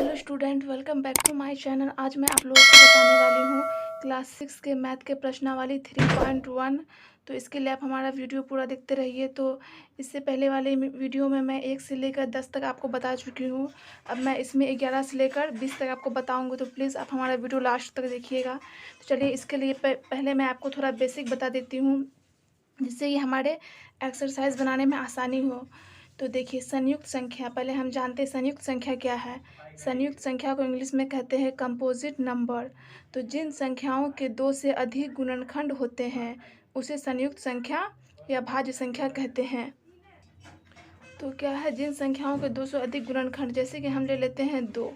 Hello student, welcome back to my channel. आज मैं आप लोगों को बताने वाली हूँ क्लास 6 के मैथ के प्रश्नावली 3.1। तो इसके लिए आप हमारा वीडियो पूरा देखते रहिए। तो इससे पहले वाले वीडियो में मैं 1 से लेकर 10 तक आपको बता चुकी हूँ। अब मैं इसमें 11 से लेकर 20 तक आपको बताऊँगी, तो प्लीज़ आप हमारा वीडियो लास्ट तक देखिएगा। तो चलिए, इसके लिए पहले मैं आपको थोड़ा बेसिक बता देती हूँ, जिससे ये हमारे एक्सरसाइज बनाने में आसानी हो। तो देखिए, संयुक्त संख्या, पहले हम जानते हैं संयुक्त संख्या क्या है। संयुक्त संख्या को इंग्लिश में कहते हैं कंपोजिट नंबर। तो जिन संख्याओं के 2 से अधिक गुणनखंड होते हैं उसे संयुक्त संख्या या भाज्य संख्या कहते हैं। तो क्या है, जिन संख्याओं के 2 से अधिक गुणनखंड, जैसे कि हम ले लेते हैं 2।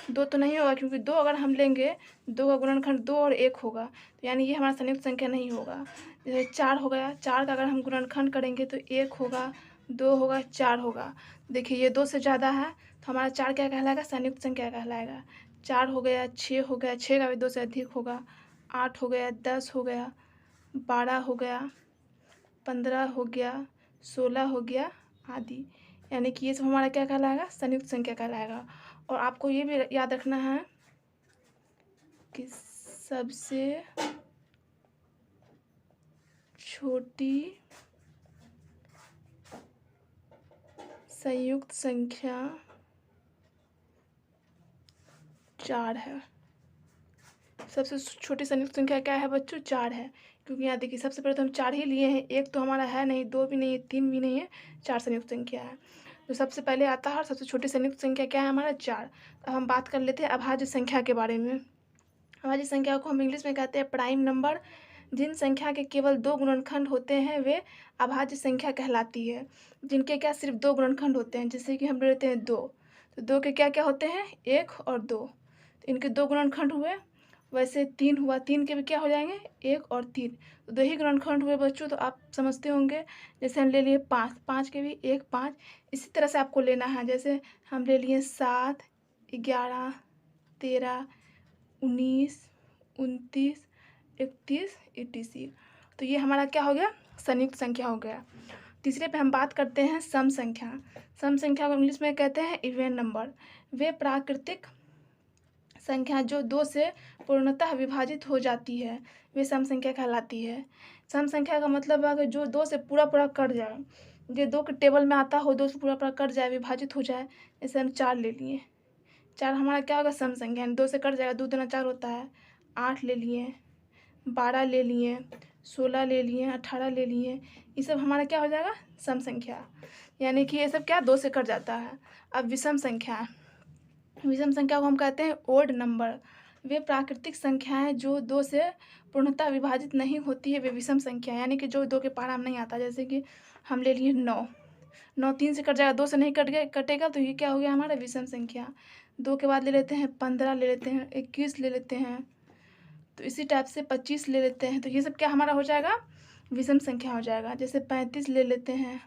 2 तो नहीं होगा, क्योंकि 2 अगर हम लेंगे, 2 का गुणनखंड 2 और 1 होगा, तो यानी ये हमारा संयुक्त संख्या नहीं होगा। जैसे 4 हो गया, 4 का अगर हम गुणनखंड करेंगे तो 1 होगा, 2 होगा, 4 होगा। देखिए, ये 2 से ज़्यादा है तो हमारा 4 क्या कहलाएगा, संयुक्त संख्या कहलाएगा। 4 हो गया, 6 हो गया, 6 का भी 2 से अधिक होगा, 8 हो गया, 10 हो गया, 12 हो गया, 15 हो गया, 16 हो गया आदि। यानी कि ये सब हमारा क्या कहलाएगा, संयुक्त संख्या कहलाएगा। और आपको ये भी याद रखना है कि सबसे छोटी संयुक्त संख्या 4 है। सबसे छोटी संयुक्त संख्या क्या है बच्चों, 4 है। क्योंकि यहाँ देखिए, सबसे पहले तो हम 4 ही लिए हैं, 1 तो हमारा है नहीं, 2 भी नहीं है, 3 भी नहीं है, 4 संयुक्त संख्या है। तो सबसे पहले आता है, और सबसे छोटी संयुक्त संख्या क्या है हमारा, 4। अब हम बात कर लेते हैं अभाज्य संख्या के बारे में। अभाज्य संख्या को हम इंग्लिश में कहते हैं प्राइम नंबर। जिन संख्या के केवल 2 गुणनखंड होते हैं वे अभाज्य संख्या कहलाती है। जिनके क्या सिर्फ 2 गुणनखंड होते हैं, जैसे कि हम लेते हैं 2, तो 2 के क्या क्या होते हैं, 1 और 2, तो इनके 2 गुणनखंड हुए। वैसे 3 हुआ, 3 के भी क्या हो जाएंगे, 1 और 3, तो 2 ही गुणनखंड हुए बच्चों। तो आप समझते होंगे, जैसे हम ले लिए 5, 5 के भी 1, 5। इसी तरह से आपको लेना है, जैसे हम ले लिए 7, 11, 13, 19, 29, 31, etc। तो ये हमारा क्या हो गया, संयुक्त संख्या हो गया। तीसरे पे हम बात करते हैं सम संख्या। सम संख्या को इंग्लिश में कहते हैं इवन नंबर। वे प्राकृतिक संख्या जो 2 से पूर्णतः विभाजित हो जाती है, वे सम संख्या कहलाती है। सम संख्या का मतलब है कि जो 2 से पूरा पूरा कट जाए, जो 2 के टेबल में आता हो, 2 से पूरा पूरा कट जाए, विभाजित हो जाए। जैसे हम 4 ले लिए, 4 हमारा क्या होगा, सम संख्या, 2 से कट जाएगा, 2 दूना 4 होता है। 8 ले लिए, 12 ले लिए, 16 ले लिए, 18 ले लिए, ये सब हमारा क्या हो जाएगा, सम संख्या। यानी कि ये सब क्या 2 से कट जाता है। अब विषम संख्या, विषम संख्या को हम कहते हैं ओड नंबर। वे प्राकृतिक संख्याएं जो 2 से पूर्णतः विभाजित नहीं होती है, वे विषम संख्या, यानी कि जो 2 के पारा में नहीं आता। जैसे कि हम ले लिए 9, 9 3 से कट जाएगा, 2 से नहीं कटेगा, तो ये क्या हो गया हमारा विषम संख्या। 2 के बाद ले लेते हैं 15, ले लेते हैं 21, ले लेते हैं, तो इसी टाइप से 25 ले लेते हैं। तो ये सब क्या हमारा हो जाएगा, विषम संख्या हो जाएगा। जैसे 35 ले लेते हैं,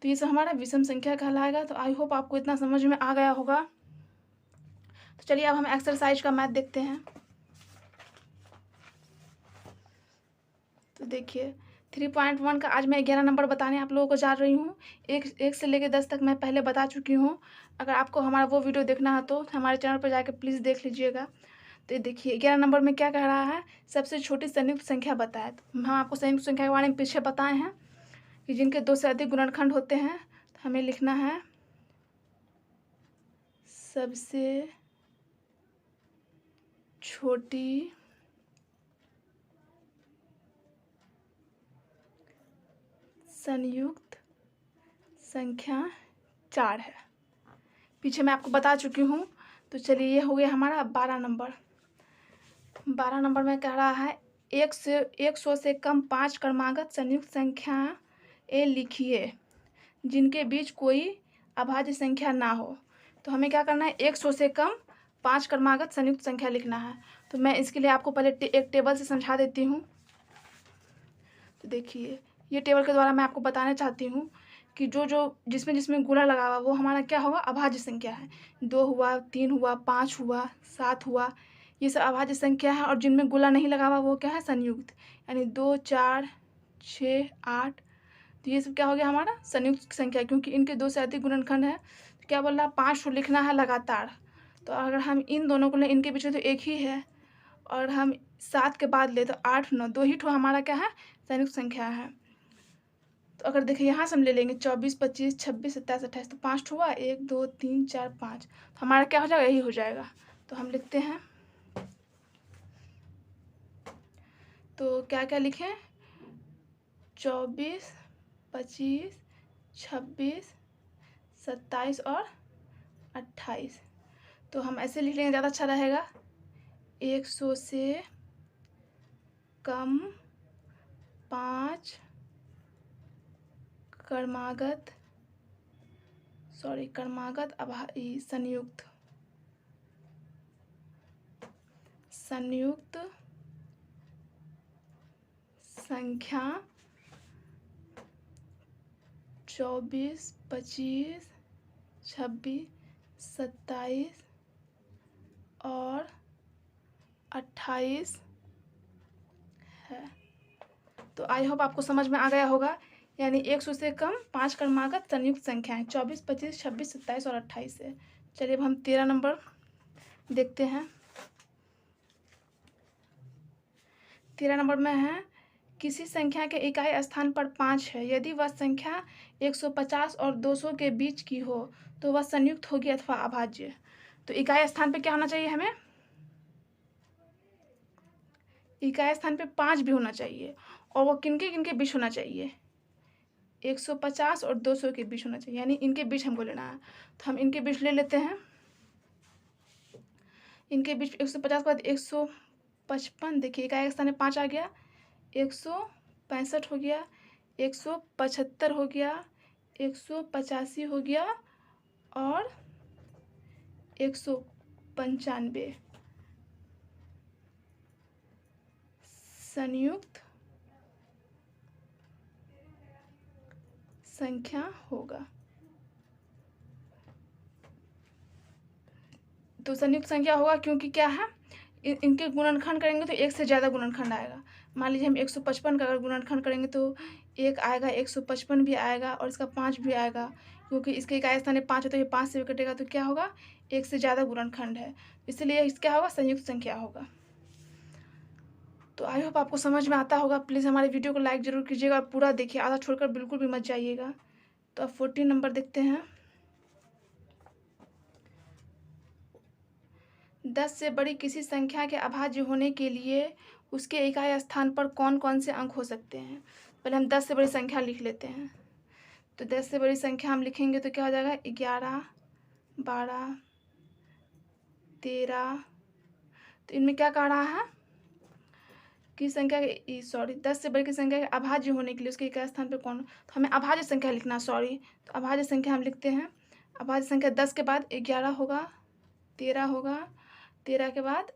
तो ये सब हमारा विषम संख्या कहलाएगा। तो आई होप आपको इतना समझ में आ गया होगा। तो चलिए, अब हम एक्सरसाइज का मैथ देखते हैं। तो देखिए, 3.1 का आज मैं 11 नंबर बताने आप लोगों को जा रही हूँ। एक से लेकर 10 तक मैं पहले बता चुकी हूँ। अगर आपको हमारा वो वीडियो देखना है तो हमारे चैनल पर जाकर प्लीज़ देख लीजिएगा। तो ये देखिए, 11 नंबर में क्या कह रहा है, सबसे छोटी संयुक्त संख्या बताए। तो हम आपको संयुक्त संख्या के बारे में पीछे बताए हैं कि जिनके 2 से अधिक गुणनखंड होते हैं। तो हमें लिखना है सबसे छोटी संयुक्त संख्या 4 है। पीछे मैं आपको बता चुकी हूँ। तो चलिए, ये हो गया हमारा 12 नंबर। 12 नंबर में कह रहा है 100 से कम 5 क्रमागत संयुक्त संख्या ए लिखिए जिनके बीच कोई अभाज्य संख्या ना हो। तो हमें क्या करना है, 100 से कम 5 क्रमागत संयुक्त संख्या लिखना है। तो मैं इसके लिए आपको पहले एक टेबल से समझा देती हूँ। तो देखिए, ये टेबल के द्वारा मैं आपको बताना चाहती हूँ कि जो जिसमें गुणा लगा हुआ वो हमारा क्या होगा, अभाज्य संख्या है। 2 हुआ, 3 हुआ, 5 हुआ, 7 हुआ, ये सब अभाज्य संख्या है। और जिनमें गुणा नहीं लगा हुआ वो क्या है, संयुक्त। यानी 2, 4, 6, 8, तो ये सब क्या हो गया हमारा, संयुक्त संख्या, क्योंकि इनके 2 से अधिक गुणनखंड है। क्या बोल रहा है, 5 ठो लिखना है लगातार। तो अगर हम इन दोनों को लें, इनके बीच में तो एक ही है, और हम 7 के बाद ले तो 8 9 2 ही ठो हमारा क्या है, संयुक्त संख्या है। तो अगर देखिए यहाँ से हम ले लेंगे 24 25 26 27 28, तो 5 ठो हुआ, 1 2 3 4 5, तो हमारा क्या हो जाएगा, यही हो जाएगा। तो हम लिखते हैं, तो क्या क्या लिखें, 24 25 26 27 और 28। तो हम ऐसे लिख लेंगे, ज़्यादा अच्छा रहेगा। 100 से कम 5 क्रमागत संयुक्त संख्या 24 25 26 27 और 28 है। तो आई होप आपको समझ में आ गया होगा। यानी 100 से कम 5 क्रमागत संयुक्त संख्या है, 24 25 26 27 और 28 है। चलिए अब हम 13 नंबर देखते हैं। 13 नंबर में है, किसी संख्या के इकाई स्थान पर 5 है, यदि वह संख्या 150 और 200 के बीच की हो तो वह संयुक्त होगी अथवा अभाज्य। तो इकाई स्थान पे क्या होना चाहिए, हमें इकाई स्थान पे 5 भी होना चाहिए, और वो किनके किनके बीच होना चाहिए, 150 और 200 के बीच होना चाहिए, यानी इनके बीच हमको लेना है। तो हम इनके बीच ले लेते हैं। इनके बीच 150 के बाद 155, देखिए इकाई स्थान में 5 आ गया, 165 हो गया, 175 हो गया, 185 हो गया और 195 संयुक्त संख्या होगा। तो संयुक्त संख्या होगा क्योंकि क्या है, इनके गुणनखंड करेंगे तो एक से ज़्यादा गुणनखंड आएगा। मान लीजिए हम 155 का अगर गुणनखंड करेंगे तो एक आएगा, 155 भी आएगा और इसका 5 भी आएगा, क्योंकि इसके इकाई स्थान में 5 है तो ये 5 से भी कटेगा, तो क्या होगा, एक से ज़्यादा गुणनखंड है, इसलिए इस क्या होगा, संयुक्त संख्या होगा। तो आई होप आपको समझ में आता होगा। प्लीज़ हमारे वीडियो को लाइक ज़रूर कीजिएगा और पूरा देखिए, आधा छोड़कर बिल्कुल भी मत जाइएगा। तो अब 14 नंबर देखते हैं। 10 से बड़ी किसी संख्या के अभाज्य होने के लिए उसके इकाई स्थान पर कौन कौन से अंक हो सकते हैं। पहले हम 10 से बड़ी संख्या लिख लेते हैं। तो 10 से बड़ी संख्या हम लिखेंगे तो क्या हो जाएगा, 11 12 13। तो इनमें क्या कह रहा है कि संख्या 10 से बड़ी की संख्या के अभाज्य होने के लिए उसके इकाई स्थान पर कौन, तो हमें अभाज्य संख्या लिखना, तो अभाज्य संख्या हम लिखते हैं। अभाज्य संख्या 10 के बाद 11 होगा, 13 होगा, 13 के बाद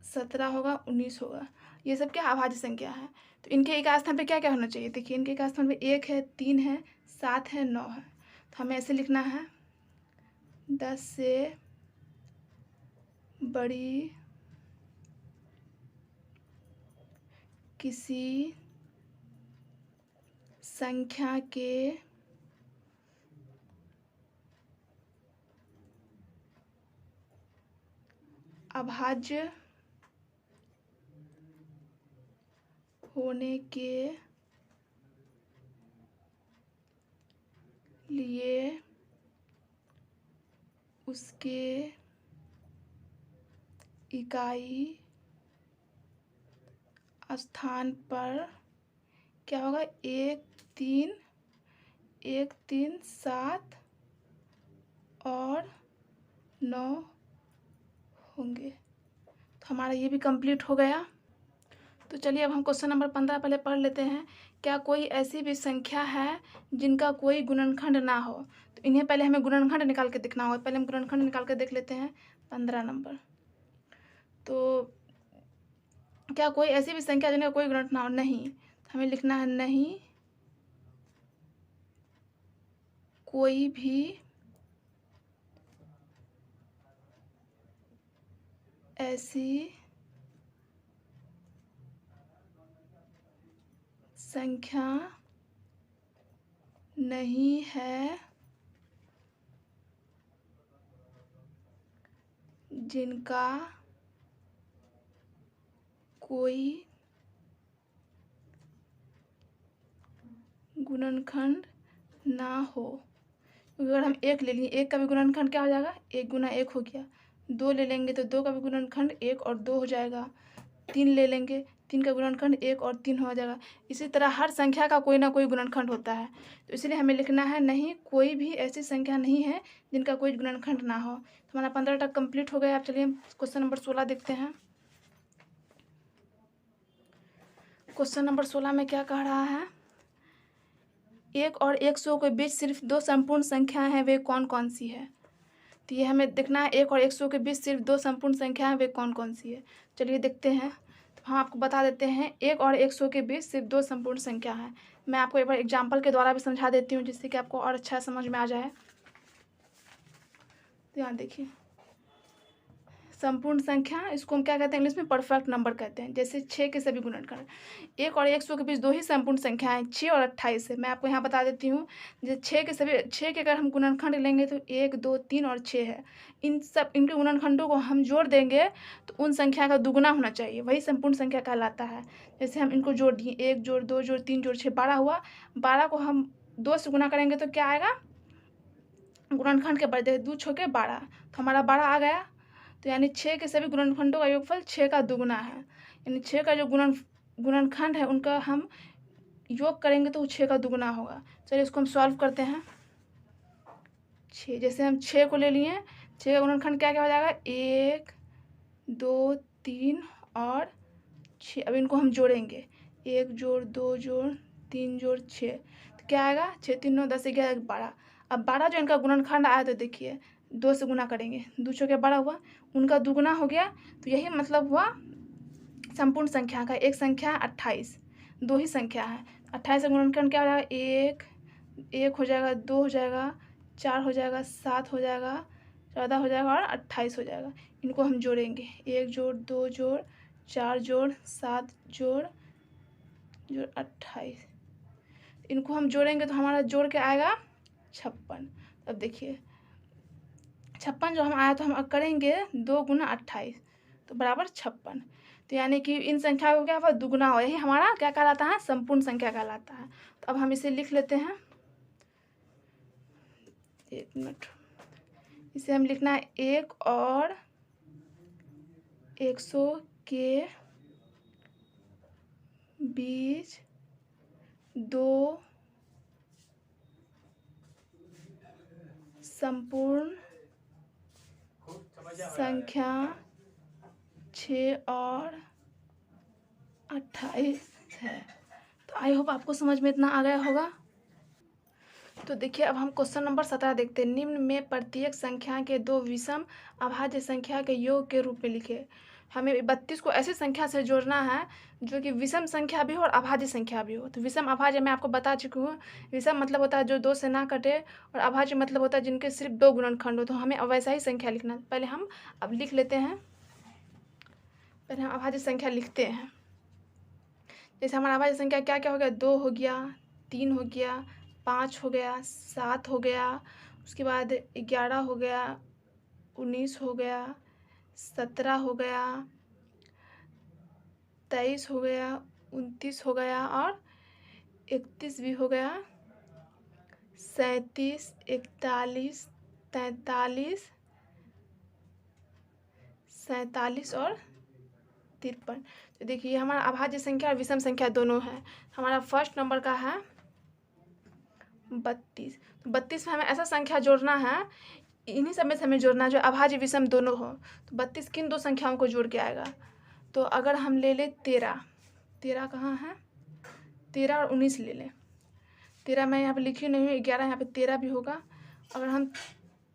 17 होगा, 19 होगा। ये सब क्या अभाज्य संख्या है। तो इनके इकाई स्थान पे क्या क्या होना चाहिए, देखिए इनके इकाई स्थान पे 1 है, 3 है, 7 है, 9 है। तो हमें ऐसे लिखना है, 10 से बड़ी किसी संख्या के अभाज्य होने के लिए उसके इकाई स्थान पर क्या होगा, 1 3 1 3 7 और 9 होंगे। तो हमारा ये भी कंप्लीट हो गया। तो चलिए अब हम क्वेश्चन नंबर 15 पहले पढ़ लेते हैं। क्या कोई ऐसी भी संख्या है जिनका कोई गुणनखंड ना हो। तो इन्हें पहले हमें गुणनखंड निकाल के देखना होगा। पहले हम गुणनखंड निकाल के देख लेते हैं। 15 नंबर, तो क्या कोई ऐसी भी संख्या जिनका कोई गुणनखंड ना हो, नहीं। तो हमें लिखना है, नहीं कोई भी ऐसी संख्या नहीं है जिनका कोई गुणनखंड ना हो। अगर हम 1 ले लिए, 1 का भी गुणनखंड क्या हो जाएगा, 1 गुना 1 हो गया। 2 ले लेंगे तो 2 का भी गुणनखंड 1 और 2 हो जाएगा। 3 ले लेंगे, 3 का गुणनखंड 1 और 3 हो जाएगा। इसी तरह हर संख्या का कोई ना कोई गुणनखंड होता है, तो इसलिए हमें लिखना है नहीं, कोई भी ऐसी संख्या नहीं है जिनका कोई गुणनखंड ना हो। तो हमारा 15 तक कंप्लीट हो गया। अब चलिए क्वेश्चन नंबर 16 देखते हैं। क्वेश्चन नंबर 16 में क्या कह रहा है, 1 और 100 के बीच सिर्फ 2 संपूर्ण संख्याएं हैं, वे कौन कौन सी है। तो ये हमें देखना है 1 और 100 के बीच सिर्फ 2 संपूर्ण संख्या हैं, वे कौन कौन सी है। चलिए देखते हैं। तो हम आपको बता देते हैं 1 और 100 के बीच सिर्फ 2 संपूर्ण संख्या हैं। मैं आपको एक बार एग्जाम्पल के द्वारा भी समझा देती हूँ, जिससे कि आपको और अच्छा समझ में आ जाए। तो यहाँ देखिए, संपूर्ण संख्या, इसको हम क्या कहते हैं इंग्लिश में, परफेक्ट नंबर कहते हैं। जैसे 6 के सभी गुणनखंड, 1 और 100 के बीच 2 ही संपूर्ण संख्या हैं, 6 और 28 है। मैं आपको यहाँ बता देती हूँ, जैसे 6 के अगर हम गुणनखंड लेंगे तो 1, 2, 3 और 6 है। इनके गुणनखंडों को हम जोड़ देंगे तो उन संख्या का दुगुना होना चाहिए, वही संपूर्ण संख्या कहलाता है। जैसे हम इनको जोड़ दिए, 1 जोड़ 2 जोड़ 3 जोड़ 6, 12 हुआ। 12 को हम 2 से गुना करेंगे तो क्या आएगा, गुणनखंड के बदले 2 छक्के 12, तो हमारा 12 आ गया। तो यानी 6 के सभी गुणनखंडों का योगफल 6 का दुगुना है। यानी 6 का जो गुणनखंड है उनका हम योग करेंगे तो 6 का दुगुना होगा। चलिए इसको हम सॉल्व करते हैं। 6, जैसे हम 6 को ले लिए, 6 का गुणनखंड क्या क्या हो जाएगा, 1, 2, 3 और 6। अब इनको हम जोड़ेंगे, 1 जोड़ 2 जोड़ 3 जोड़ 6, तो क्या आएगा, 6 3 9 10 11 12। अब 12 जो इनका गुणनखंड आया, तो देखिए 2 से गुना करेंगे, 2 छक्के 12 हुआ, उनका दुगुना हो गया। तो यही मतलब हुआ संपूर्ण संख्या का। एक संख्या 28, 2 ही संख्या है। 28 का गुणनखंड क्या हो जाएगा, 1 हो जाएगा, 2 हो जाएगा, 4 हो जाएगा, 7 हो जाएगा, 14 हो जाएगा और 28 हो जाएगा। इनको हम जोड़ेंगे, 1 जोड़ 2 जोड़ 4 जोड़ 7 जोड़ 28, इनको हम जोड़ेंगे तो हमारा जोड़ के आएगा 56। अब देखिए 56 जो हम आया, तो हम करेंगे 2 गुना 28 तो बराबर 56। तो यानी कि इन संख्या को क्या हुआ, दुगुना हो, यही हमारा क्या कहलाता है, संपूर्ण संख्या कहलाता है। तो अब हम इसे लिख लेते हैं, 1 मिनट। इसे हम लिखना है 1 और 100 के बीच 2 संपूर्ण संख्या 6 और 28 है। तो आई होप आपको समझ में इतना आ गया होगा। तो देखिए अब हम क्वेश्चन नंबर 17 देखते हैं। निम्न में प्रत्येक संख्या के 2 विषम अभाज्य संख्या के योग के रूप में लिखे। हमें 32 को ऐसी संख्या से जोड़ना है जो कि विषम संख्या भी हो और अभाज्य संख्या भी हो। तो विषम अभाज्य मैं आपको बता चुकी हूँ। विषम मतलब होता है जो 2 से ना कटे, और अभाज्य मतलब होता है जिनके सिर्फ 2 गुणनखंड हो। तो हमें वैसा ही संख्या लिखना है। पहले हम अब लिख लेते हैं, पहले हम अभाज्य संख्या लिखते हैं। जैसे हमारा अभाज्य संख्या क्या क्या हो गया, 2 हो गया, 3 हो गया, 5 हो गया, 7 हो गया, उसके बाद 11 हो गया, 19 हो गया, 17 हो गया, 23 हो गया, 29 हो गया और 31 भी हो गया, 37, 41, 43, 47 और 53। तो देखिए हमारा अभाज्य संख्या और विषम संख्या दोनों है। हमारा फर्स्ट नंबर का है 32। 32 में हमें ऐसा संख्या जोड़ना है, इन्हीं सब में से हमें जोड़ना है जो अभाज्य विषम दोनों हो। तो 32 किन 2 संख्याओं को जोड़ के आएगा। तो अगर हम ले लें 13 कहाँ है, 13 और 19 ले लें। 13 मैं यहाँ पे लिखी नहीं हूँ, 11 यहाँ पे 13 भी होगा। अगर हम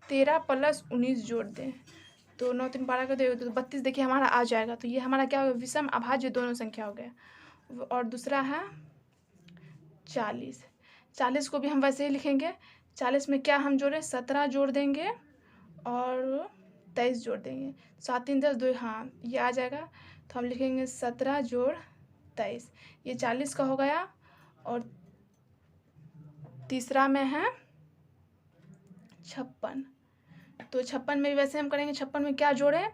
13 + 19 जोड़ दें तो 9 3 12 कर दे तो 32 देखिए हमारा आ जाएगा। तो ये हमारा क्या होगा, विषम अभाज्य दोनों संख्या हो गया। और दूसरा है 40। 40 को भी हम वैसे ही लिखेंगे। 40 में क्या हम जोड़ें, 17 जोड़ देंगे और 23 जोड़ देंगे, 7 3 10 2, हाँ ये आ जाएगा। तो हम लिखेंगे 17 जोड़ 23, ये 40 का हो गया। और तीसरा में है 56। तो 56 में भी वैसे हम करेंगे। 56 में क्या जोड़ें?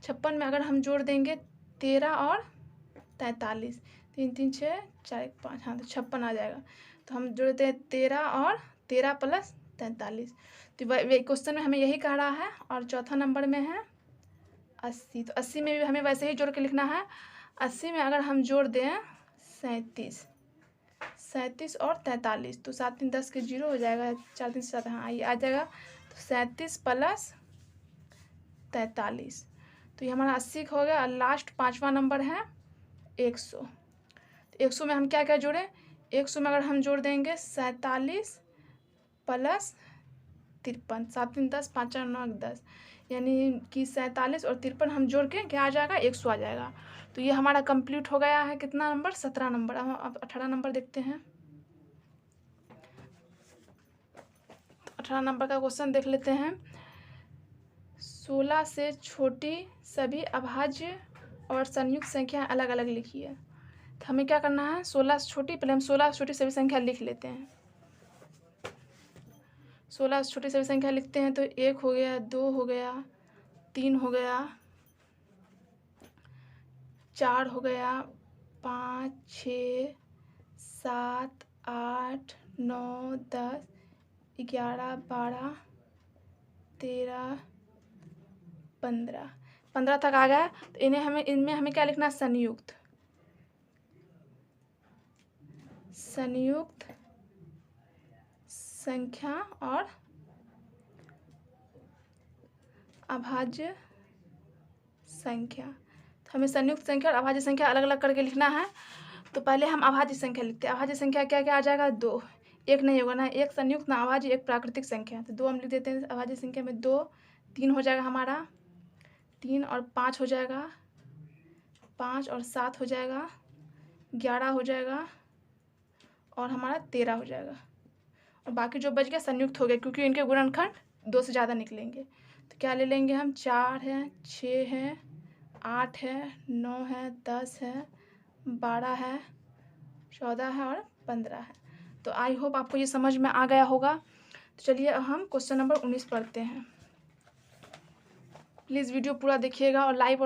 56 में अगर हम जोड़ देंगे 13 और 43, 3 3 6 4 1 5, हाँ तो 56 आ जाएगा। तो हम जोड़ते हैं 13 और 13 प्लस 43। तो क्वेश्चन में हमें यही कह रहा है। और चौथा नंबर में है 80। तो 80 में भी हमें वैसे ही जोड़ के लिखना है। 80 में अगर हम जोड़ दें 37 और 43, तो 7 3 10 के 0 हो जाएगा, 4 3 7, हाँ ये आ जाएगा। तो 37 प्लस 43, तो ये हमारा 80 हो गया। और लास्ट 5वां नंबर है 100। तो 100 में हम क्या क्या जोड़ें? 100 में अगर हम जोड़ देंगे 47 प्लस 53, 7 3 10, 5 4 9 10, यानी कि 47 और 53 हम जोड़ के क्या आ जाएगा? 100 आ जाएगा। तो ये हमारा कंप्लीट हो गया है। कितना नंबर? 17 नंबर। अब 18 नंबर देखते हैं। 18 नंबर का क्वेश्चन देख लेते हैं। 16 से छोटी सभी अभाज्य और संयुक्त संख्या अलग अलग लिखिए। तो हमें क्या करना है? 16 से छोटी, पहले हम 16 से छोटी सभी संख्या लिख लेते हैं। 16 से छोटी सभी संख्या लिखते हैं। तो 1 हो गया, 2 हो गया, 3 हो गया, 4 हो गया, 5 6 7 8 9 10 11 12 13 15 तक आ गया। तो इनमें हमें क्या लिखना है? संयुक्त संख्या और अभाज्य संख्या। तो हमें संयुक्त संख्या और अभाज्य संख्या अलग अलग करके लिखना है। तो पहले हम अभाज्य संख्या लिखते हैं। अभाज्य संख्या क्या क्या आ जाएगा? 2, एक नहीं होगा ना, एक संयुक्त ना अभाज्य, एक प्राकृतिक संख्या। तो 2 हम लिख देते हैं। अभाज्य संख्या में 2, 3 हो जाएगा हमारा, 3 और 5 हो जाएगा, 5 और 7 हो जाएगा, 11 हो जाएगा, और हमारा 13 हो जाएगा। और बाकी जो बच गया संयुक्त हो गया, क्योंकि इनके गुणनखंड 2 से ज़्यादा निकलेंगे। तो क्या ले लेंगे हम? 4 है, 6 है, 8 है, 9 है, 10 है, 12 है, 14 है और 15 है। तो आई होप आपको ये समझ में आ गया होगा। तो चलिए हम क्वेश्चन नंबर 19 पढ़ते हैं। प्लीज़ वीडियो पूरा देखिएगा और लाइक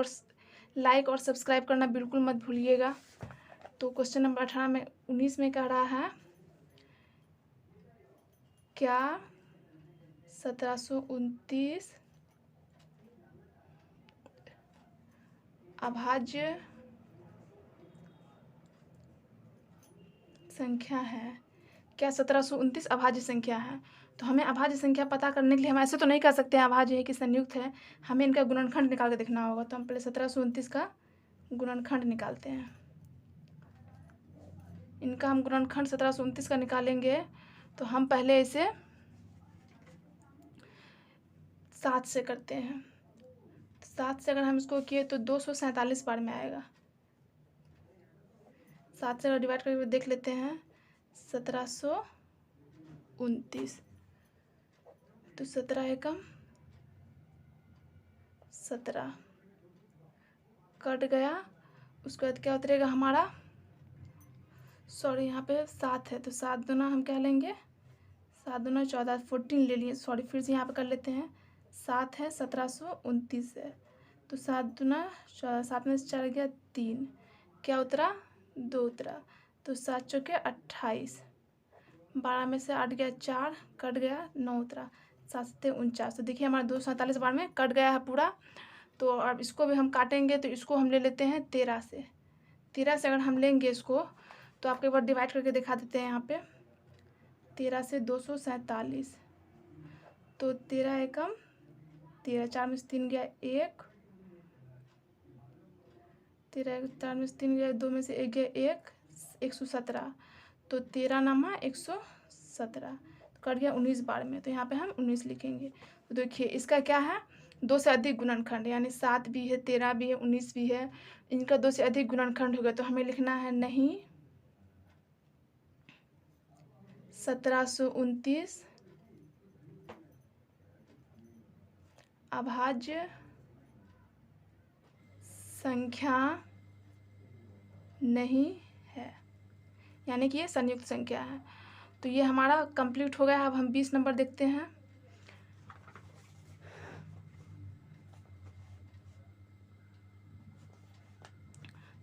और सब्सक्राइब करना बिल्कुल मत भूलिएगा। तो क्वेश्चन नंबर 19 में कह रहा है, क्या 1729 अभाज्य संख्या है? क्या 1729 अभाज्य संख्या है? तो हमें अभाज्य संख्या पता करने के लिए हम ऐसे तो नहीं कर सकते हैं अभाज्य है कि संयुक्त है, हमें इनका गुणनखंड निकाल के देखना होगा। तो हम पहले 1729 का गुणनखंड निकालते हैं। इनका हम गुणनखंड 1729 का निकालेंगे। तो हम पहले इसे 7 से करते हैं। 7 से अगर हम इसको किए तो 247 बार में आएगा। 7 से अगर डिवाइड करके देख लेते हैं, 1729, तो 17 एकम 17 कट गया। उसके बाद क्या उतरेगा हमारा? सॉरी, यहाँ पे 7 है, तो 7 दूना हम क्या लेंगे? 7 दूना 14, 14 ले लिए। सॉरी, फिर से यहाँ पे कर लेते हैं। 7 है, 1729 है, तो 7 दूना 14, 7 में से 4 गया 3, क्या उतरा? 2 उतरा। तो 7 चौके 28, 12 में से 8 गया 4, कट गया 9 उतरा, 7 7 49। तो देखिए हमारा 247 बार में कट गया है पूरा। तो अब इसको भी हम काटेंगे। तो इसको हम ले लेते हैं 13 से। 13 से अगर हम लेंगे इसको, तो आपको एक बार डिवाइड करके दिखा देते हैं। यहाँ पे 13 से 247, तो 13 एकम 13, 4 में से 3 गया 1, 13 4 में से 3 गया, 2 में से 1 गया 1, 117। तो 13 नामा 117, तो कट गया 19 बार में। तो यहाँ पे हम 19 लिखेंगे। तो देखिए इसका क्या है? 2 से अधिक गुणनखंड, यानी 7 भी है, 13 भी है, 19 भी है। इनका 2 से अधिक गुणनखंड हो गया। तो हमें लिखना है नहीं 1729 अभाज्य संख्या नहीं है, यानी कि ये संयुक्त संख्या है। तो ये हमारा कंप्लीट हो गया। अब हम 20 नंबर देखते हैं।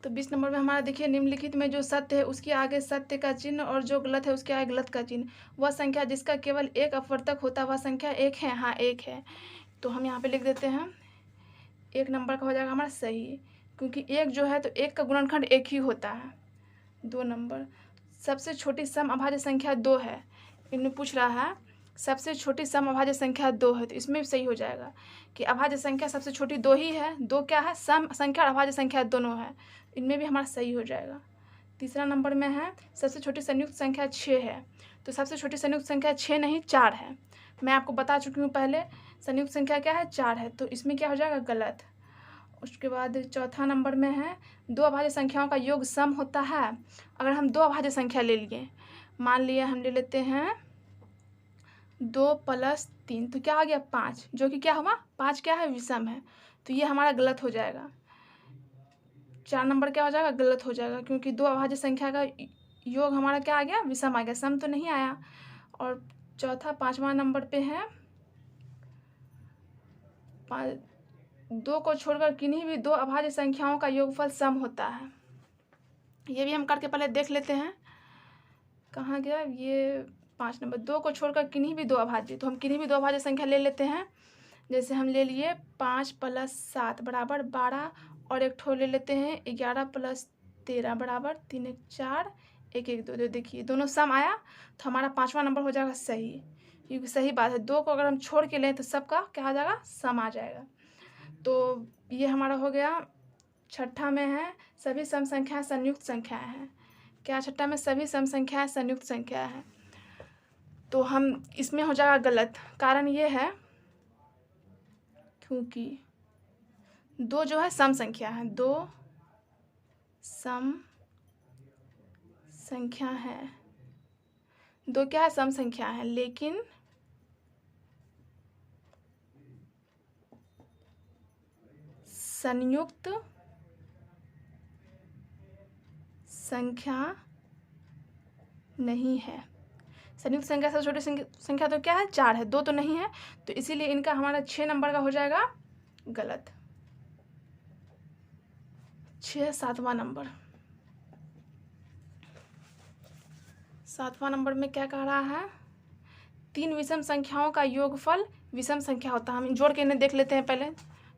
तो 20 नंबर में हमारा देखिए, निम्नलिखित में जो सत्य है उसके आगे सत्य का चिन्ह और जो गलत है उसके आगे गलत का चिन्ह, वह संख्या जिसका केवल एक अपवर्तक होता है वह संख्या एक है। हाँ, एक है। तो हम यहाँ पे लिख देते हैं 1 नंबर का हो जाएगा हमारा सही, क्योंकि एक जो है तो एक का गुणनखंड एक ही होता है। 2 नंबर, सबसे छोटी सम अभाज्य संख्या 2 है। इनमें पूछ रहा है सबसे छोटी सम अभाज्य संख्या 2 है, तो इसमें भी सही हो जाएगा कि अभाज्य संख्या सबसे छोटी 2 ही है। 2 क्या है? सम संख्या और अभाज्य संख्या दोनों है। इनमें भी हमारा सही हो जाएगा। तीसरा नंबर में है सबसे छोटी संयुक्त संख्या 6 है, तो सबसे छोटी संयुक्त संख्या 6 नहीं 4 है। मैं आपको बता चुकी हूँ पहले, संयुक्त संख्या क्या है? 4 है, तो इसमें क्या हो जाएगा? गलत। उसके बाद चौथा नंबर में है 2 अभाज्य संख्याओं का योग सम होता है। अगर हम 2 अभाज्य संख्या ले लिए, मान लिया हम ले लेते हैं 2 + 3, तो क्या आ गया? 5, जो कि क्या हुआ? 5 क्या है? विषम है, तो ये हमारा गलत हो जाएगा। 4 नंबर क्या हो जाएगा? गलत हो जाएगा, क्योंकि 2 अभाज्य संख्या का योग हमारा क्या आ गया? विषम आ गया, सम तो नहीं आया। और चौथा 5वां नंबर पे है 2 को छोड़कर किन्हीं भी 2 अभाज्य संख्याओं का योगफल सम होता है। ये भी हम करके पहले देख लेते हैं, कहाँ गया ये 5 नंबर। 2 को छोड़कर किन्हीं भी 2 अभाज्य, तो हम किन्हीं भी 2 अभाज्य संख्या ले लेते हैं। जैसे हम ले लिए 5 + 7 = 12, और एक ठो ले लेते हैं 11 + 13 = 3 × 4 1 1 2। तो देखिए दोनों सम आया, तो हमारा 5वां नंबर हो जाएगा सही, क्योंकि सही बात है 2 को अगर हम छोड़ के लें तो सबका क्या आ जाएगा? सम आ जाएगा। तो ये हमारा हो गया। छठा में है सभी सम संख्याएं संयुक्त संख्याएं हैं। क्या छठा में? सभी सम संख्याएं संयुक्त संख्या है, तो हम इसमें हो जाएगा गलत। कारण ये है क्योंकि 2 जो है सम संख्या है, 2 सम संख्या है, 2 क्या है? सम संख्या है, लेकिन संयुक्त संख्या नहीं है। संयुक्त संख्या सबसे छोटी संख्या तो क्या है? 4 है, 2 तो नहीं है, तो इसीलिए इनका हमारा 6 नंबर का हो जाएगा गलत। 6 7वां नंबर। 7वां नंबर में क्या कह रहा है? 3 विषम संख्याओं का योगफल विषम संख्या होता है। हम जोड़ के इन्हें देख लेते हैं पहले,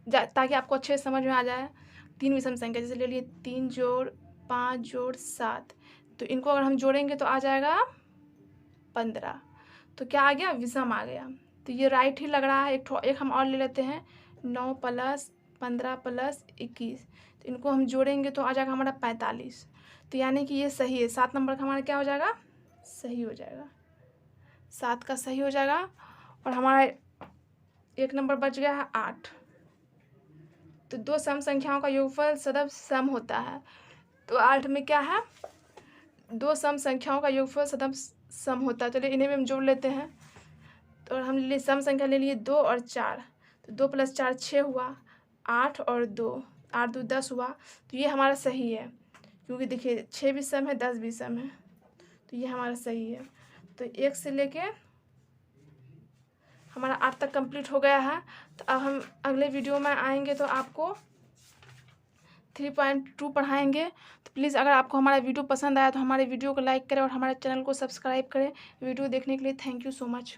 ताकि आपको अच्छे से समझ में आ जाए। 3 विषम संख्या, जैसे ले लिए 3 जोड़ 5 जोड़ 7, तो इनको अगर हम जोड़ेंगे तो आ जाएगा 15, तो क्या आ गया? विषम आ गया। तो ये राइट ही लग रहा है। एक हम और ले लेते हैं 9 + 15 + 21, तो इनको हम जोड़ेंगे तो आ जाएगा हमारा 45, तो यानी कि ये सही है। 7 नंबर का हमारा क्या हो जाएगा? सही हो जाएगा, 7 का सही हो जाएगा। और हमारा 1 नंबर बच गया है 8। तो 2 सम संख्याओं का योगफल सदैव सम होता है, तो 8 में क्या है? 2 सम संख्याओं का योगफल सदैव सम होता है। चलिए इन्हें भी हम जोड़ लेते हैं। तो हम ले सम संख्या ले लिए 2 और 4, तो 2 + 4 6 हुआ, 8 और 2 8 2 10 हुआ, तो ये हमारा सही है, क्योंकि देखिए 6 भी सम है 10 भी सम है, तो ये हमारा सही है। तो 1 से लेके हमारा 8 तक कंप्लीट हो गया है। तो अब हम अगले वीडियो में आएंगे तो आपको 3.2 पढ़ाएंगे। तो प्लीज़ अगर आपको हमारा वीडियो पसंद आया तो हमारे वीडियो को लाइक करें और हमारे चैनल को सब्सक्राइब करें। वीडियो देखने के लिए थैंक यू सो मच।